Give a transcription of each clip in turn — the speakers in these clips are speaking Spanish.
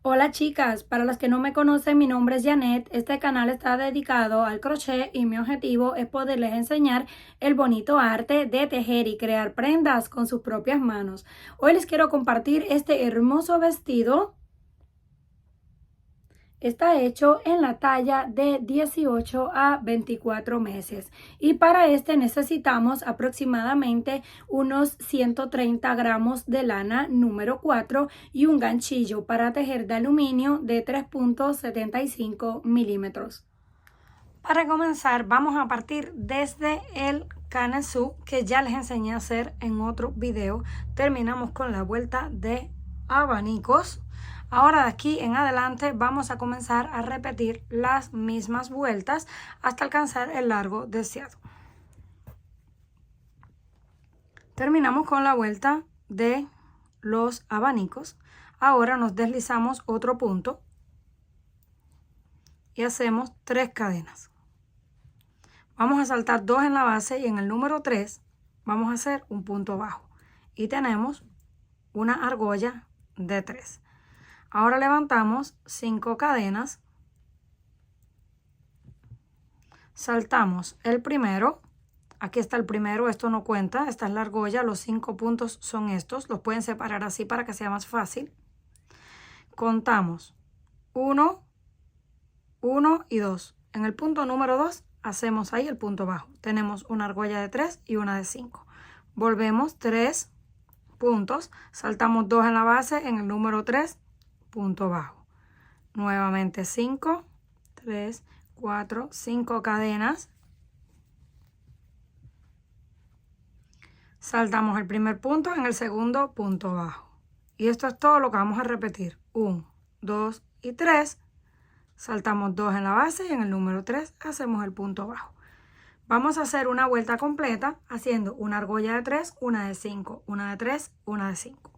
Hola chicas, para las que no me conocen, mi nombre es Janet. Este canal está dedicado al crochet y mi objetivo es poderles enseñar el bonito arte de tejer y crear prendas con sus propias manos. Hoy les quiero compartir este hermoso vestido. Está hecho en la talla de 18 a 24 meses y para este necesitamos aproximadamente unos 130 gramos de lana número 4 y un ganchillo para tejer de aluminio de 3.75 milímetros. Para comenzar vamos a partir desde el canesú que ya les enseñé a hacer en otro video. Terminamos con la vuelta de abanicos. Ahora de aquí en adelante vamos a comenzar a repetir las mismas vueltas hasta alcanzar el largo deseado. Terminamos con la vuelta de los abanicos. Ahora nos deslizamos otro punto y hacemos 3 cadenas. Vamos a saltar 2 en la base y en el número 3 vamos a hacer un punto bajo. Y tenemos una argolla de 3. Ahora levantamos 5 cadenas, saltamos el primero, aquí está el primero, esto no cuenta, esta es la argolla, los 5 puntos son estos, los pueden separar así para que sea más fácil. Contamos 1, 1 y 2. En el punto número 2 hacemos ahí el punto bajo. Tenemos una argolla de 3 y una de 5. Volvemos 3 puntos, saltamos 2 en la base, en el número 3, punto bajo. Nuevamente 5, 3, 4, 5 cadenas. Saltamos el primer punto, en el segundo punto bajo. Y esto es todo lo que vamos a repetir. 1, 2 y 3. Saltamos 2 en la base y en el número 3 hacemos el punto bajo. Vamos a hacer una vuelta completa haciendo una argolla de 3, una de 5, una de 3, una de 5.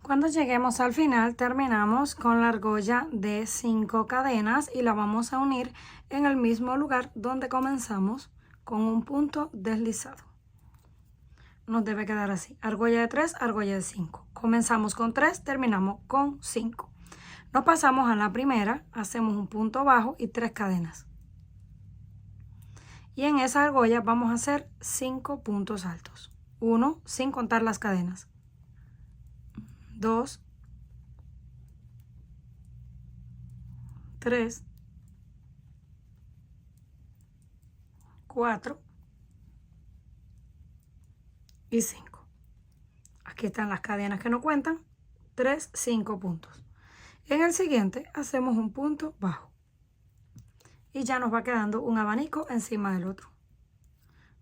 Cuando lleguemos al final terminamos con la argolla de 5 cadenas y la vamos a unir en el mismo lugar donde comenzamos con un punto deslizado. Nos debe quedar así, argolla de 3, argolla de 5. Comenzamos con 3, terminamos con 5. Nos pasamos a la primera, hacemos un punto bajo y 3 cadenas. Y en esa argolla vamos a hacer 5 puntos altos. 1 sin contar las cadenas. 2, 3, 4 y 5. Aquí están las cadenas que no cuentan. 3, 5 puntos. En el siguiente hacemos un punto bajo. Y ya nos va quedando un abanico encima del otro.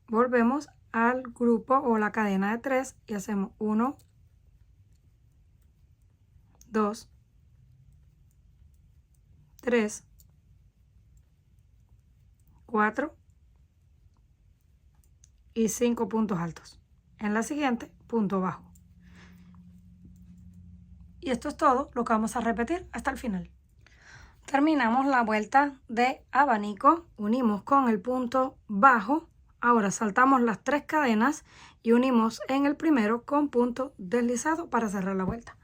Volvemos al grupo o la cadena de 3 y hacemos 1, 2, 3, 4 y 5 puntos altos. En la siguiente, punto bajo. Y esto es todo lo que vamos a repetir hasta el final. Terminamos la vuelta de abanico, unimos con el punto bajo. Ahora saltamos las 3 cadenas y unimos en el primero con punto deslizado para cerrar la vuelta.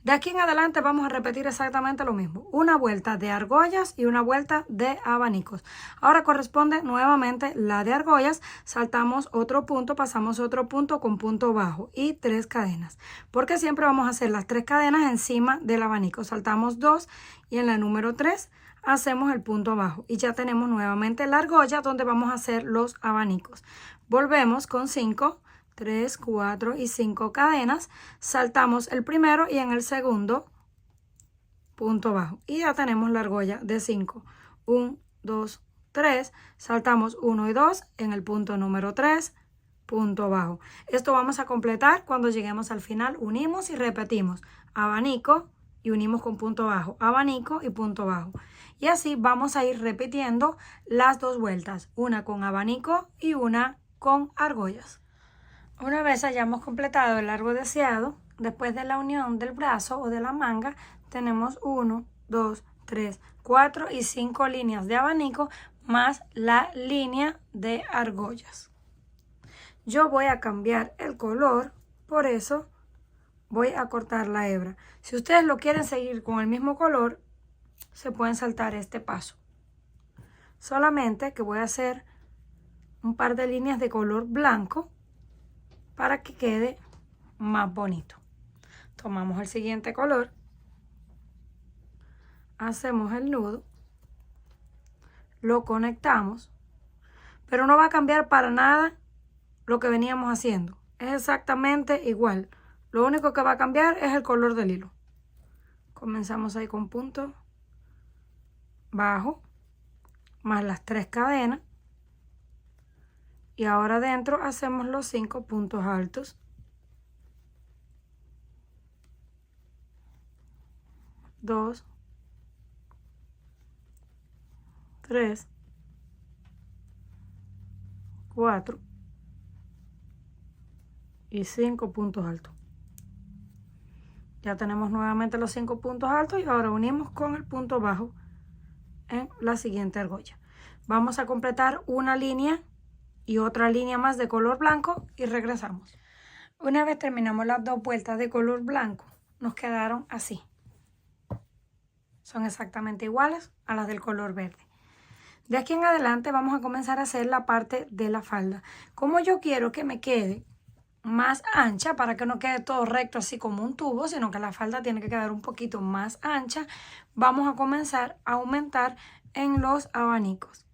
De aquí en adelante vamos a repetir exactamente lo mismo. Una vuelta de argollas y una vuelta de abanicos. Ahora corresponde nuevamente la de argollas. Saltamos otro punto, pasamos otro punto con punto bajo y 3 cadenas. Porque siempre vamos a hacer las 3 cadenas encima del abanico. Saltamos 2 y en la número 3 hacemos el punto bajo. Y ya tenemos nuevamente la argolla donde vamos a hacer los abanicos. Volvemos con 5. 3, 4 y 5 cadenas, saltamos el primero y en el segundo punto bajo y ya tenemos la argolla de 5. 1, 2, 3, saltamos 1 y 2 en el punto número 3, punto bajo. Esto vamos a completar cuando lleguemos al final, unimos y repetimos abanico y unimos con punto bajo, abanico y punto bajo. Y así vamos a ir repitiendo las dos vueltas, una con abanico y una con argollas. Una vez hayamos completado el largo deseado, después de la unión del brazo o de la manga, tenemos 1, 2, 3, 4 y 5 líneas de abanico más la línea de argollas. Yo voy a cambiar el color, por eso voy a cortar la hebra. Si ustedes lo quieren seguir con el mismo color, se pueden saltar este paso. Solamente que voy a hacer un par de líneas de color blanco para que quede más bonito. Tomamos el siguiente color, hacemos el nudo, lo conectamos, pero no va a cambiar para nada lo que veníamos haciendo. Es exactamente igual. Lo único que va a cambiar es el color del hilo. Comenzamos ahí con punto bajo, más las 3 cadenas. Y ahora adentro hacemos los 5 puntos altos. 2, 3, 4 y 5 puntos altos. Ya tenemos nuevamente los 5 puntos altos y ahora unimos con el punto bajo en la siguiente argolla. Vamos a completar una línea y otra línea más de color blanco y regresamos. Una vez terminamos las 2 vueltas de color blanco, nos quedaron así. Son exactamente iguales a las del color verde. De aquí en adelante vamos a comenzar a hacer la parte de la falda. Como yo quiero que me quede más ancha, para que no quede todo recto así como un tubo, sino que la falda tiene que quedar un poquito más ancha, vamos a comenzar a aumentar en los abanicos.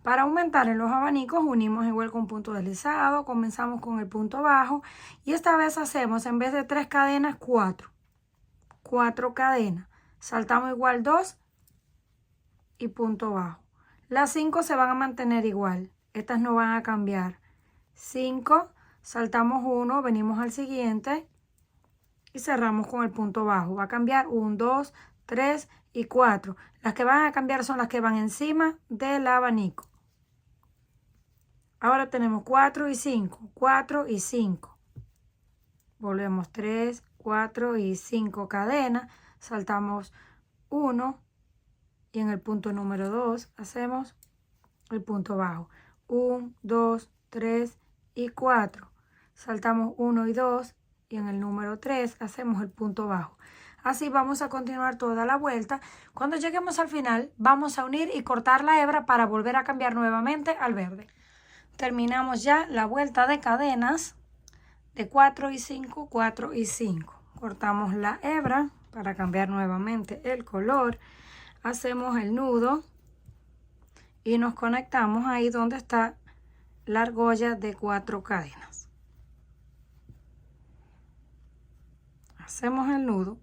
Para aumentar en los abanicos unimos igual con punto deslizado, comenzamos con el punto bajo y esta vez hacemos en vez de 3 cadenas 4 cadenas, saltamos igual 2 y punto bajo. Las 5 se van a mantener igual, estas no van a cambiar. 5, saltamos 1, venimos al siguiente y cerramos con el punto bajo. Va a cambiar 1, 2, 3 y 4. Las que van a cambiar son las que van encima del abanico. Ahora tenemos 4 y 5, 4 y 5. Volvemos 3, 4 y 5 cadenas, saltamos 1 y en el punto número 2 hacemos el punto bajo. 1, 2, 3 y 4. Saltamos 1 y 2 y en el número 3 hacemos el punto bajo. Así vamos a continuar toda la vuelta. Cuando lleguemos al final vamos a unir y cortar la hebra para volver a cambiar nuevamente al verde. Terminamos ya la vuelta de cadenas de 4 y 5, 4 y 5. Cortamos la hebra para cambiar nuevamente el color. Hacemos el nudo y nos conectamos ahí donde está la argolla de 4 cadenas. Hacemos el nudo,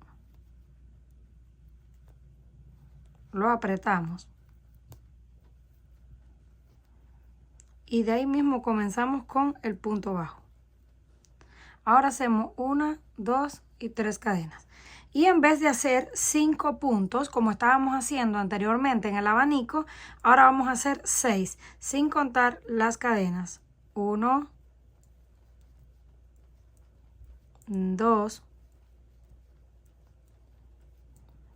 lo apretamos y de ahí mismo comenzamos con el punto bajo. Ahora hacemos 1, 2 y 3 cadenas. Y en vez de hacer 5 puntos, como estábamos haciendo anteriormente en el abanico, ahora vamos a hacer 6, sin contar las cadenas. 1, 2,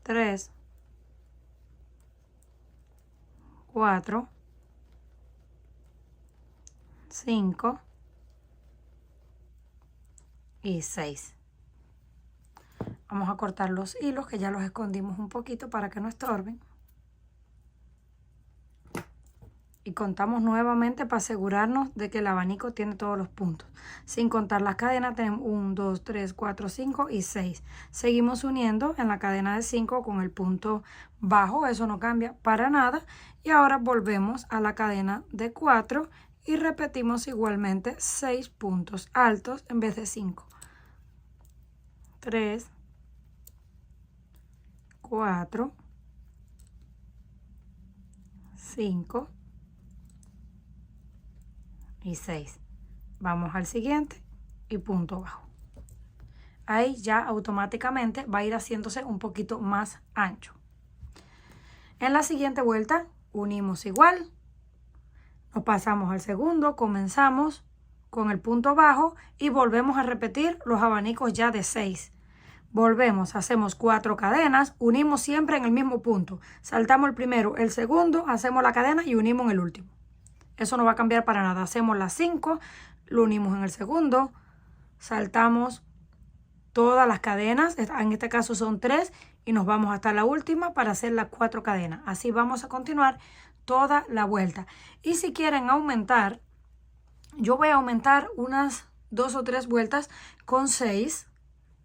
3, 4, 5 y 6. Vamos a cortar los hilos que ya los escondimos un poquito para que no estorben. Y contamos nuevamente para asegurarnos de que el abanico tiene todos los puntos. Sin contar las cadenas tenemos 1, 2, 3, 4, 5 y 6. Seguimos uniendo en la cadena de 5 con el punto bajo, eso no cambia para nada. Y ahora volvemos a la cadena de 4 y repetimos igualmente 6 puntos altos en vez de 5. 3, 4, 5 y 6. Vamos al siguiente y punto bajo. Ahí ya automáticamente va a ir haciéndose un poquito más ancho. En la siguiente vuelta unimos igual, nos pasamos al segundo, comenzamos con el punto bajo y volvemos a repetir los abanicos ya de 6. Volvemos, hacemos 4 cadenas, unimos siempre en el mismo punto. Saltamos el primero, el segundo, hacemos la cadena y unimos en el último. Eso no va a cambiar para nada. Hacemos las 5, lo unimos en el segundo, saltamos todas las cadenas, en este caso son 3, y nos vamos hasta la última para hacer las 4 cadenas. Así vamos a continuar toda la vuelta. Y si quieren aumentar, yo voy a aumentar unas 2 o 3 vueltas con 6,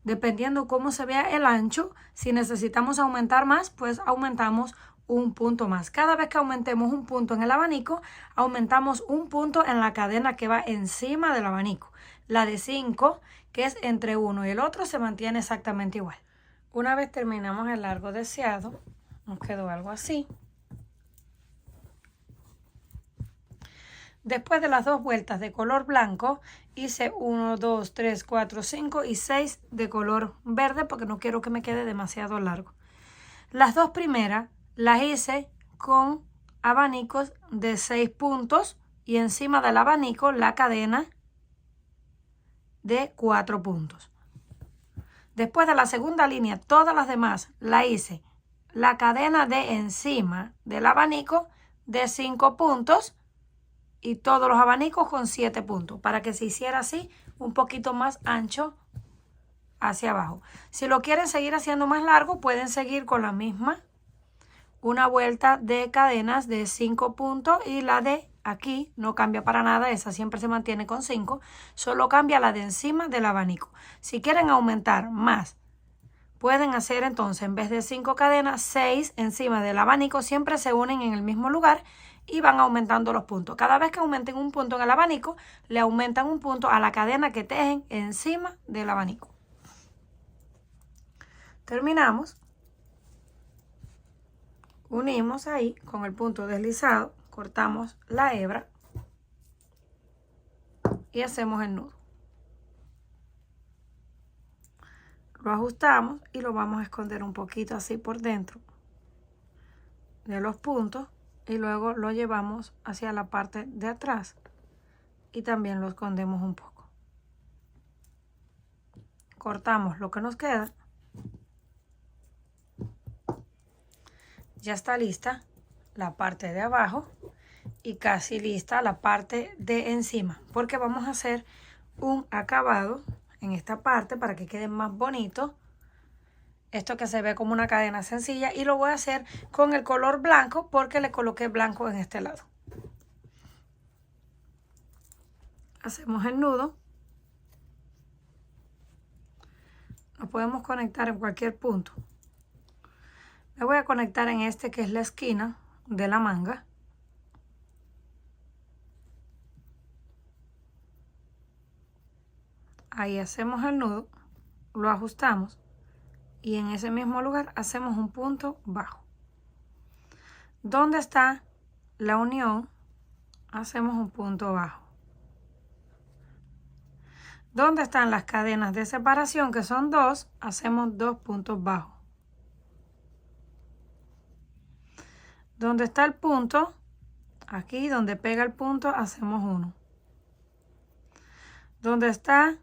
dependiendo cómo se vea el ancho. Si necesitamos aumentar más, pues aumentamos un punto más. Cada vez que aumentemos un punto en el abanico, aumentamos un punto en la cadena que va encima del abanico. La de 5, que es entre uno y el otro, se mantiene exactamente igual. Una vez terminamos el largo deseado, nos quedó algo así. Después de las 2 vueltas de color blanco, hice 1, 2, 3, 4, 5 y 6 de color verde porque no quiero que me quede demasiado largo. Las 2 primeras las hice con abanicos de 6 puntos y encima del abanico la cadena de 4 puntos. Después de la segunda línea, todas las demás la hice la cadena de encima del abanico de 5 puntos y todos los abanicos con 7 puntos para que se hiciera así un poquito más ancho hacia abajo. Si lo quieren seguir haciendo más largo, pueden seguir con la misma, una vuelta de cadenas de 5 puntos y la de aquí no cambia para nada, esa siempre se mantiene con 5, solo cambia la de encima del abanico. Si quieren aumentar más, pueden hacer entonces en vez de 5 cadenas, 6 encima del abanico, siempre se unen en el mismo lugar y van aumentando los puntos. Cada vez que aumenten un punto en el abanico, le aumentan un punto a la cadena que tejen encima del abanico. Terminamos. Unimos ahí con el punto deslizado, cortamos la hebra y hacemos el nudo. Lo ajustamos y lo vamos a esconder un poquito así por dentro de los puntos y luego lo llevamos hacia la parte de atrás y también lo escondemos un poco. Cortamos lo que nos queda. Ya está lista la parte de abajo y casi lista la parte de encima, porque vamos a hacer un acabado en esta parte para que quede más bonito. Esto que se ve como una cadena sencilla, y lo voy a hacer con el color blanco porque le coloqué blanco en este lado. Hacemos el nudo. Lo podemos conectar en cualquier punto. Le voy a conectar en este que es la esquina de la manga. Ahí hacemos el nudo, lo ajustamos y en ese mismo lugar hacemos un punto bajo. Donde está la unión, hacemos un punto bajo. Donde están las cadenas de separación, que son 2, hacemos 2 puntos bajos. Donde está el punto, aquí donde pega el punto, hacemos 1. Donde está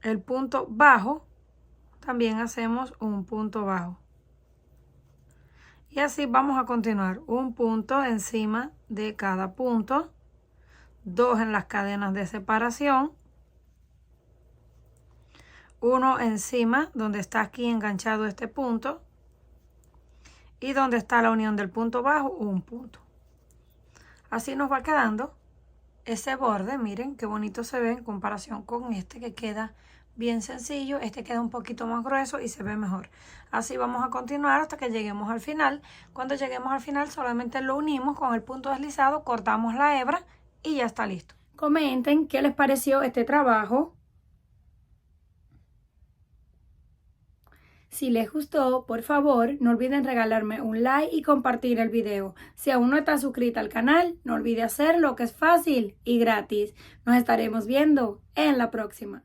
el punto bajo, también hacemos un punto bajo. Y así vamos a continuar, un punto encima de cada punto, 2 en las cadenas de separación, 1 encima donde está aquí enganchado este punto, y donde está la unión del punto bajo, un punto. Así nos va quedando ese borde. Miren qué bonito se ve en comparación con este que queda bien sencillo. Este queda un poquito más grueso y se ve mejor. Así vamos a continuar hasta que lleguemos al final. Cuando lleguemos al final solamente lo unimos con el punto deslizado, cortamos la hebra y ya está listo. Comenten qué les pareció este trabajo. Si les gustó, por favor, no olviden regalarme un like y compartir el video. Si aún no estás suscrita al canal, no olvide hacerlo, que es fácil y gratis. Nos estaremos viendo en la próxima.